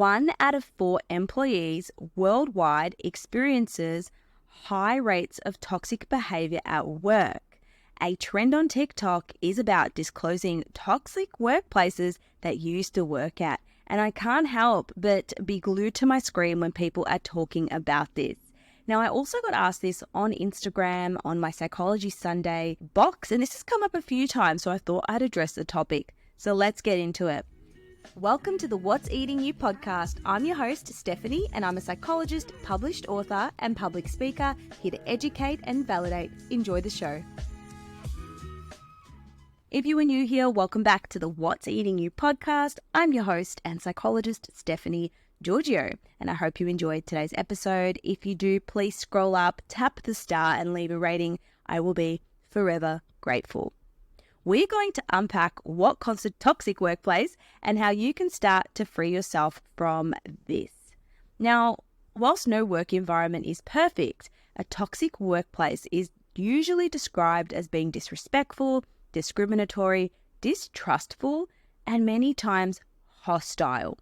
1 out of 4 employees worldwide experiences high rates of toxic behavior at work. A trend on TikTok is about disclosing toxic workplaces that you used to work at. And I can't help but be glued to my screen when people are talking about this. Now, I also got asked this on Instagram on my Psychology Sunday box, and this has come up a few times, so I thought I'd address the topic. So let's get into it. Welcome to the What's Eating You podcast. I'm your host, Stephanie, and I'm a psychologist, published author, and public speaker here to educate and validate. Enjoy the show. If you are new here, welcome back to the What's Eating You podcast. I'm your host and psychologist, Stephanie Giorgio, and I hope you enjoyed today's episode. If you do, please scroll up, tap the star, and leave a rating. I will be forever grateful. We're going to unpack what constitutes a toxic workplace and how you can start to free yourself from this. Now, whilst no work environment is perfect, a toxic workplace is usually described as being disrespectful, discriminatory, distrustful, and many times hostile.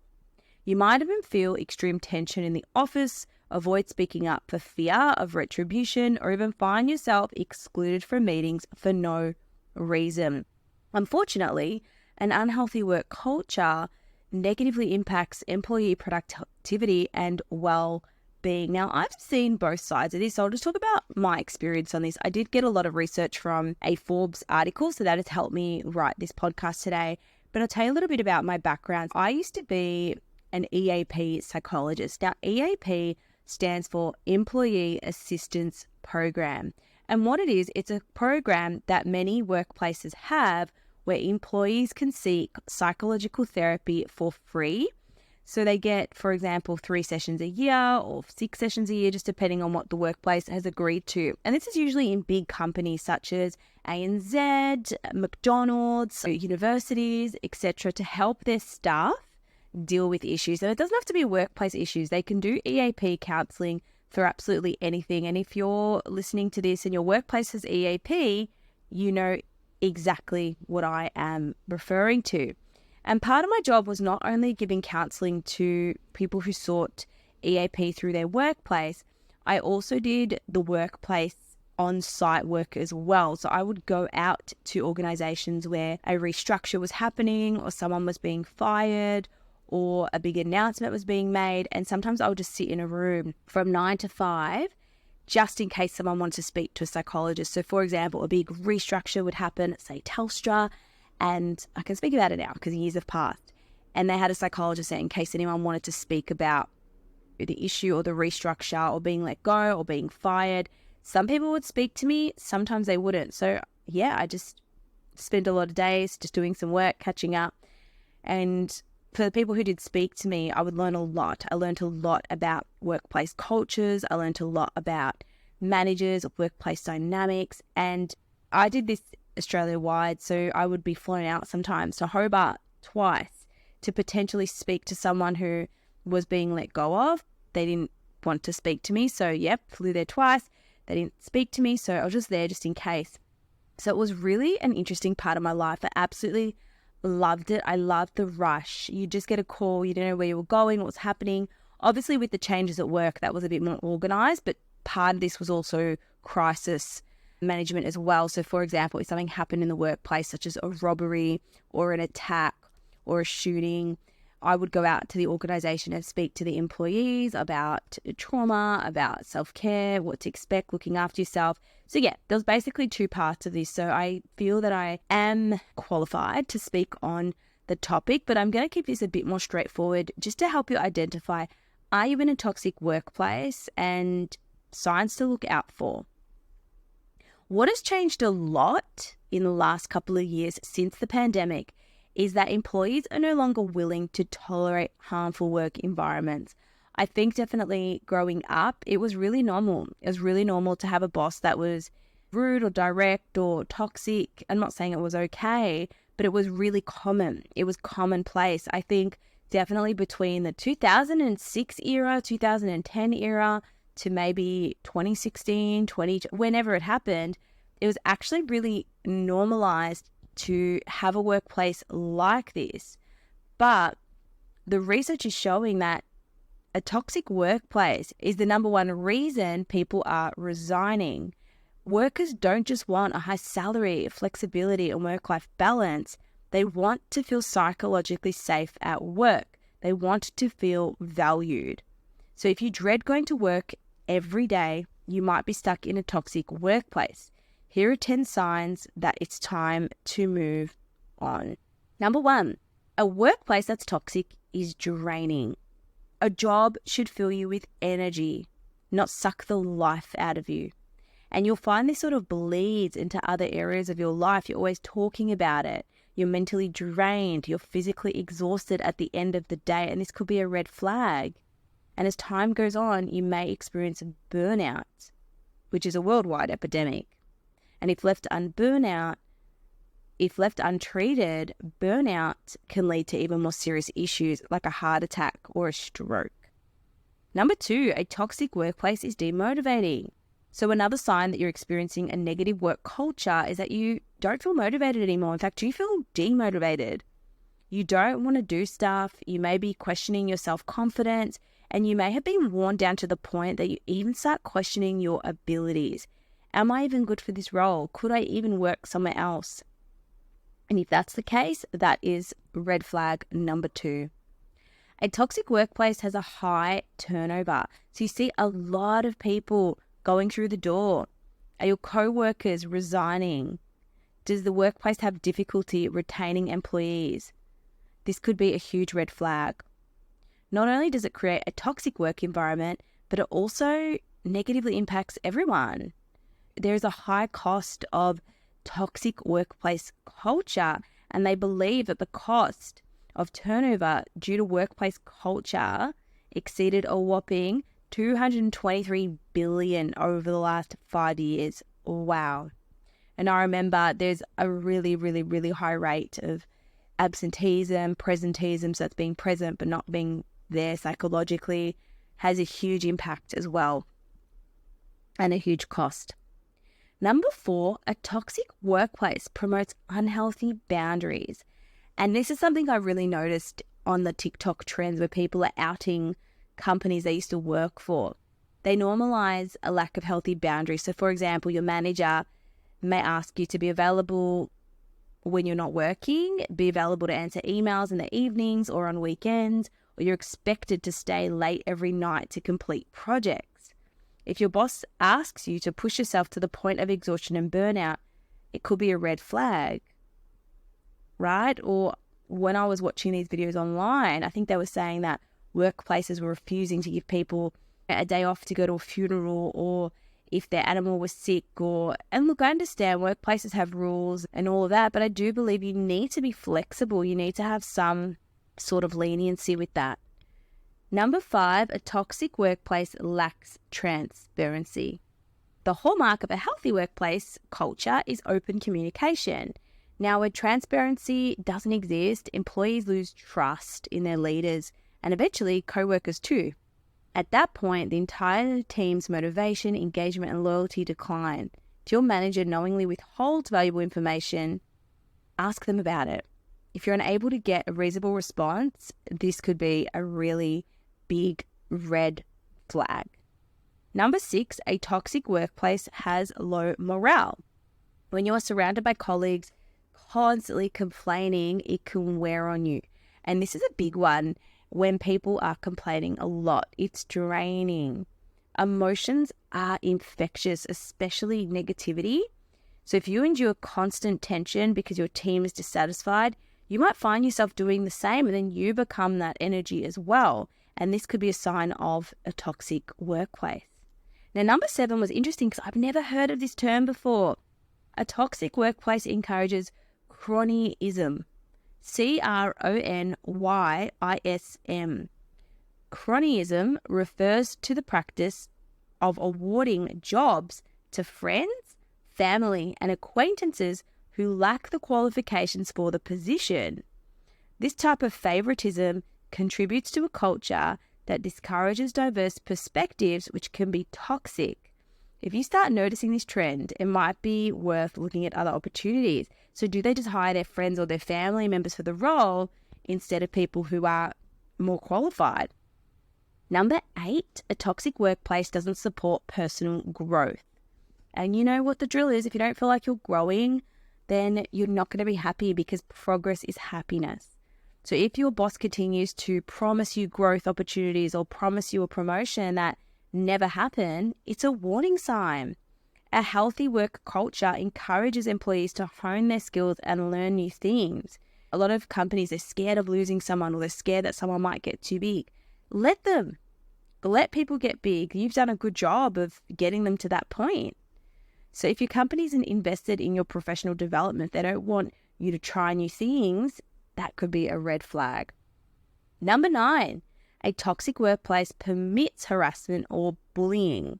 You might even feel extreme tension in the office, avoid speaking up for fear of retribution, or even find yourself excluded from meetings for no reason. Unfortunately, an unhealthy work culture negatively impacts employee productivity and well-being. Now, I've seen both sides of this, so I'll just talk about my experience on this. I did get a lot of research from a Forbes article, so that has helped me write this podcast today. But I'll tell you a little bit about my background. I used to be an EAP psychologist. Now, EAP stands for Employee Assistance Program. And what it is, it's a program that many workplaces have where employees can seek psychological therapy for free. So they get, for example, 3 sessions a year or 6 sessions a year, just depending on what the workplace has agreed to. And this is usually in big companies such as ANZ, McDonald's, universities, etc., to help their staff deal with issues. And it doesn't have to be workplace issues. They can do EAP counseling for absolutely anything. And if you're listening to this and your workplace has EAP, you know exactly what I am referring to. And part of my job was not only giving counseling to people who sought EAP through their workplace, I also did the workplace on-site work as well. So I would go out to organizations where a restructure was happening or someone was being fired or a big announcement was being made. And sometimes I would just sit in a room from 9 to 5 just in case someone wanted to speak to a psychologist. So for example, a big restructure would happen at, say, Telstra, and I can speak about it now because years have passed. And they had a psychologist there in case anyone wanted to speak about the issue or the restructure or being let go or being fired. Some people would speak to me, sometimes they wouldn't. So yeah, I just spent a lot of days just doing some work, catching up. And for the people who did speak to me, I would learn a lot. I learned a lot about workplace cultures. I learned a lot about managers, workplace dynamics. And I did this Australia-wide, so I would be flown out sometimes to Hobart twice to potentially speak to someone who was being let go of. They didn't want to speak to me, so flew there twice. They didn't speak to me, so I was just there just in case. So it was really an interesting part of my life. I absolutely loved it. I loved the rush. You just get a call, you don't know where you were going, what was happening. Obviously with the changes at work, that was a bit more organized, but part of this was also crisis management as well. So for example, if something happened in the workplace, such as a robbery or an attack or a shooting, I would go out to the organization and speak to the employees about trauma, about self-care, what to expect, looking after yourself. So there's basically 2 parts of this. So I feel that I am qualified to speak on the topic, but I'm going to keep this a bit more straightforward just to help you identify, are you in a toxic workplace and signs to look out for? What has changed a lot in the last couple of years since the pandemic is that employees are no longer willing to tolerate harmful work environments. I think definitely growing up, it was really normal. It was really normal to have a boss that was rude or direct or toxic. I'm not saying it was okay, but it was really common. It was commonplace. I think definitely between the 2006 era, 2010 era to maybe 2016, whenever it happened, it was actually really normalized to have a workplace like this. But the research is showing that a toxic workplace is the number one reason people are resigning. Workers don't just want a high salary, flexibility, and work-life balance. They want to feel psychologically safe at work. They want to feel valued. So if you dread going to work every day, you might be stuck in a toxic workplace. Here are 10 signs that it's time to move on. Number 1, a workplace that's toxic is draining. A job should fill you with energy, not suck the life out of you. And you'll find this sort of bleeds into other areas of your life. You're always talking about it. You're mentally drained. You're physically exhausted at the end of the day. And this could be a red flag. And as time goes on, you may experience burnout, which is a worldwide epidemic. And if left untreated, burnout can lead to even more serious issues like a heart attack or a stroke. Number 2, a toxic workplace is demotivating. So another sign that you're experiencing a negative work culture is that you don't feel motivated anymore. In fact, you feel demotivated. You don't want to do stuff. You may be questioning your self-confidence, and you may have been worn down to the point that you even start questioning your abilities. Am I even good for this role? Could I even work somewhere else? And if that's the case, that is red flag number 2. A toxic workplace has a high turnover. So you see a lot of people going through the door. Are your co-workers resigning? Does the workplace have difficulty retaining employees? This could be a huge red flag. Not only does it create a toxic work environment, but it also negatively impacts everyone. There is a high cost of toxic workplace culture, and they believe that the cost of turnover due to workplace culture exceeded a whopping $223 billion over the last 5 years. Wow. And I remember there's a really, really, really high rate of absenteeism, presenteeism, so that's being present but not being there psychologically, has a huge impact as well and a huge cost. Number 4, a toxic workplace promotes unhealthy boundaries. And this is something I really noticed on the TikTok trends where people are outing companies they used to work for. They normalize a lack of healthy boundaries. So for example, your manager may ask you to be available when you're not working, be available to answer emails in the evenings or on weekends, or you're expected to stay late every night to complete projects. If your boss asks you to push yourself to the point of exhaustion and burnout, it could be a red flag, right? Or when I was watching these videos online, I think they were saying that workplaces were refusing to give people a day off to go to a funeral, or if their animal was sick, and look, I understand workplaces have rules and all of that, but I do believe you need to be flexible. You need to have some sort of leniency with that. Number 5, a toxic workplace lacks transparency. The hallmark of a healthy workplace culture is open communication. Now, when transparency doesn't exist, employees lose trust in their leaders and eventually co-workers too. At that point, the entire team's motivation, engagement, and loyalty decline. If your manager knowingly withholds valuable information, ask them about it. If you're unable to get a reasonable response, this could be a really big red flag. Number 6, a toxic workplace has low morale. When you are surrounded by colleagues constantly complaining, it can wear on you. And this is a big one. When people are complaining a lot, it's draining. Emotions are infectious, especially negativity. So if you endure constant tension because your team is dissatisfied, you might find yourself doing the same, and then you become that energy as well. And this could be a sign of a toxic workplace. Now, number 7 was interesting because I've never heard of this term before. A toxic workplace encourages cronyism. CRONYISM. Cronyism refers to the practice of awarding jobs to friends, family, and acquaintances who lack the qualifications for the position. This type of favoritism contributes to a culture that discourages diverse perspectives, which can be toxic. If you start noticing this trend, it might be worth looking at other opportunities. So do they just hire their friends or their family members for the role instead of people who are more qualified. Number 8, a toxic workplace doesn't support personal growth. And you know what the drill is. If you don't feel like you're growing, then you're not going to be happy, because progress is happiness. So if your boss continues to promise you growth opportunities or promise you a promotion that never happen, it's a warning sign. A healthy work culture encourages employees to hone their skills and learn new things. A lot of companies are scared of losing someone, or they're scared that someone might get too big. Let them. Let people get big. You've done a good job of getting them to that point. So if your company isn't invested in your professional development, they don't want you to try new things, that could be a red flag. Number 9, a toxic workplace permits harassment or bullying.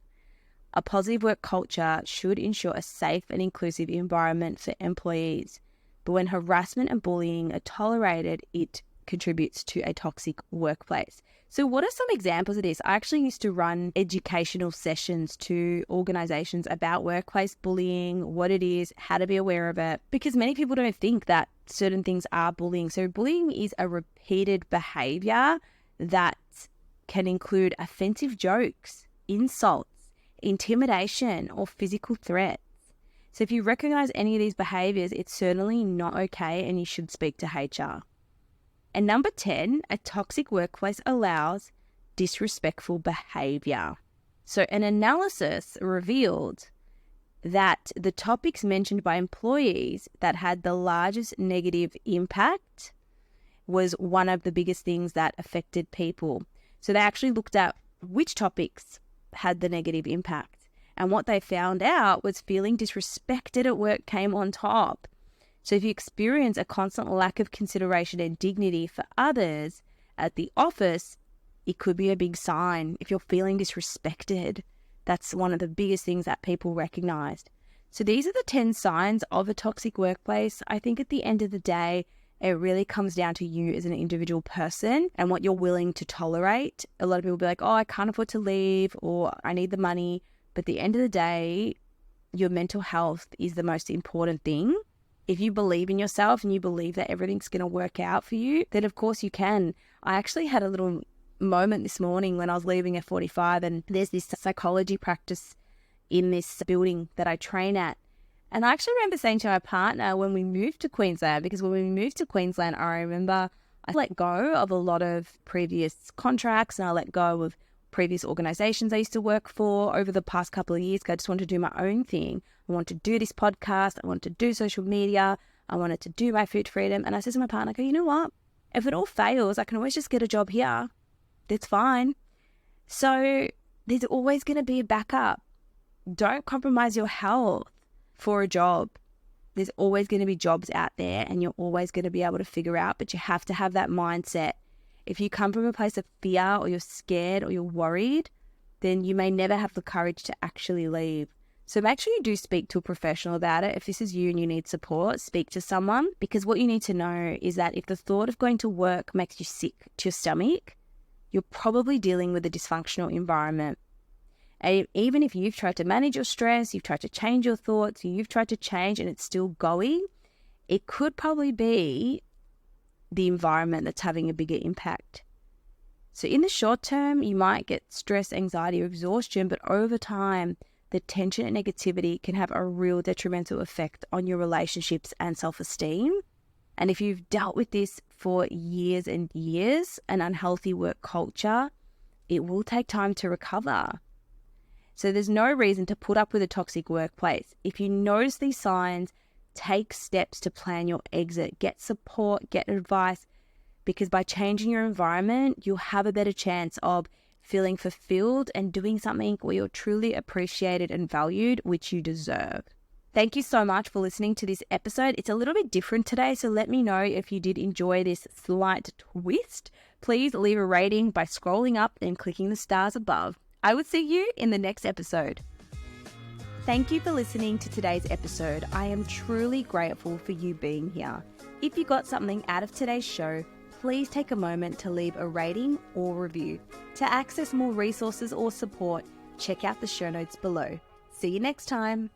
A positive work culture should ensure a safe and inclusive environment for employees. But when harassment and bullying are tolerated, it contributes to a toxic workplace. So what are some examples of this? I actually used to run educational sessions to organizations about workplace bullying, what it is, how to be aware of it, because many people don't think that certain things are bullying. So bullying is a repeated behavior that can include offensive jokes, insults, intimidation, or physical threats. So if you recognize any of these behaviors, it's certainly not okay and you should speak to HR. And number 10, a toxic workplace allows disrespectful behavior. So an analysis revealed that the topics mentioned by employees that had the largest negative impact was one of the biggest things that affected people. So they actually looked at which topics had the negative impact. And what they found out was feeling disrespected at work came on top. So if you experience a constant lack of consideration and dignity for others at the office, it could be a big sign. If you're feeling disrespected, that's one of the biggest things that people recognized. So these are the 10 signs of a toxic workplace. I think at the end of the day, it really comes down to you as an individual person and what you're willing to tolerate. A lot of people will be like, oh, I can't afford to leave, or I need the money. But at the end of the day, your mental health is the most important thing. If you believe in yourself and you believe that everything's going to work out for you, then of course you can. I actually had a little moment this morning when I was leaving F45, and there's this psychology practice in this building that I train at. And I actually remember saying to my partner when we moved to Queensland, because when we moved to Queensland, I remember I let go of a lot of previous contracts and I let go of previous organizations I used to work for over the past couple of years. I just wanted to do my own thing. I wanted to do this podcast. I wanted to do social media. I wanted to do my food freedom. And I said to my partner, you know what? If it all fails, I can always just get a job here. That's fine. So there's always going to be a backup. Don't compromise your health for a job. There's always going to be jobs out there and you're always going to be able to figure out, but you have to have that mindset. If you come from a place of fear or you're scared or you're worried, then you may never have the courage to actually leave. So make sure you do speak to a professional about it. If this is you and you need support, speak to someone, because what you need to know is that if the thought of going to work makes you sick to your stomach, you're probably dealing with a dysfunctional environment. And even if you've tried to manage your stress, you've tried to change your thoughts, you've tried to change and it's still going, it could probably be the environment that's having a bigger impact. So in the short term, you might get stress, anxiety, or exhaustion, but over time, the tension and negativity can have a real detrimental effect on your relationships and self-esteem. And if you've dealt with this for years and years, an unhealthy work culture, it will take time to recover. So there's no reason to put up with a toxic workplace. If you notice these signs, take steps to plan your exit, get support, get advice, because by changing your environment, you'll have a better chance of feeling fulfilled and doing something where you're truly appreciated and valued, which you deserve. Thank you so much for listening to this episode. It's a little bit different today, so let me know if you did enjoy this slight twist. Please leave a rating by scrolling up and clicking the stars above. I will see you in the next episode. Thank you for listening to today's episode. I am truly grateful for you being here. If you got something out of today's show, please take a moment to leave a rating or review. To access more resources or support, check out the show notes below. See you next time.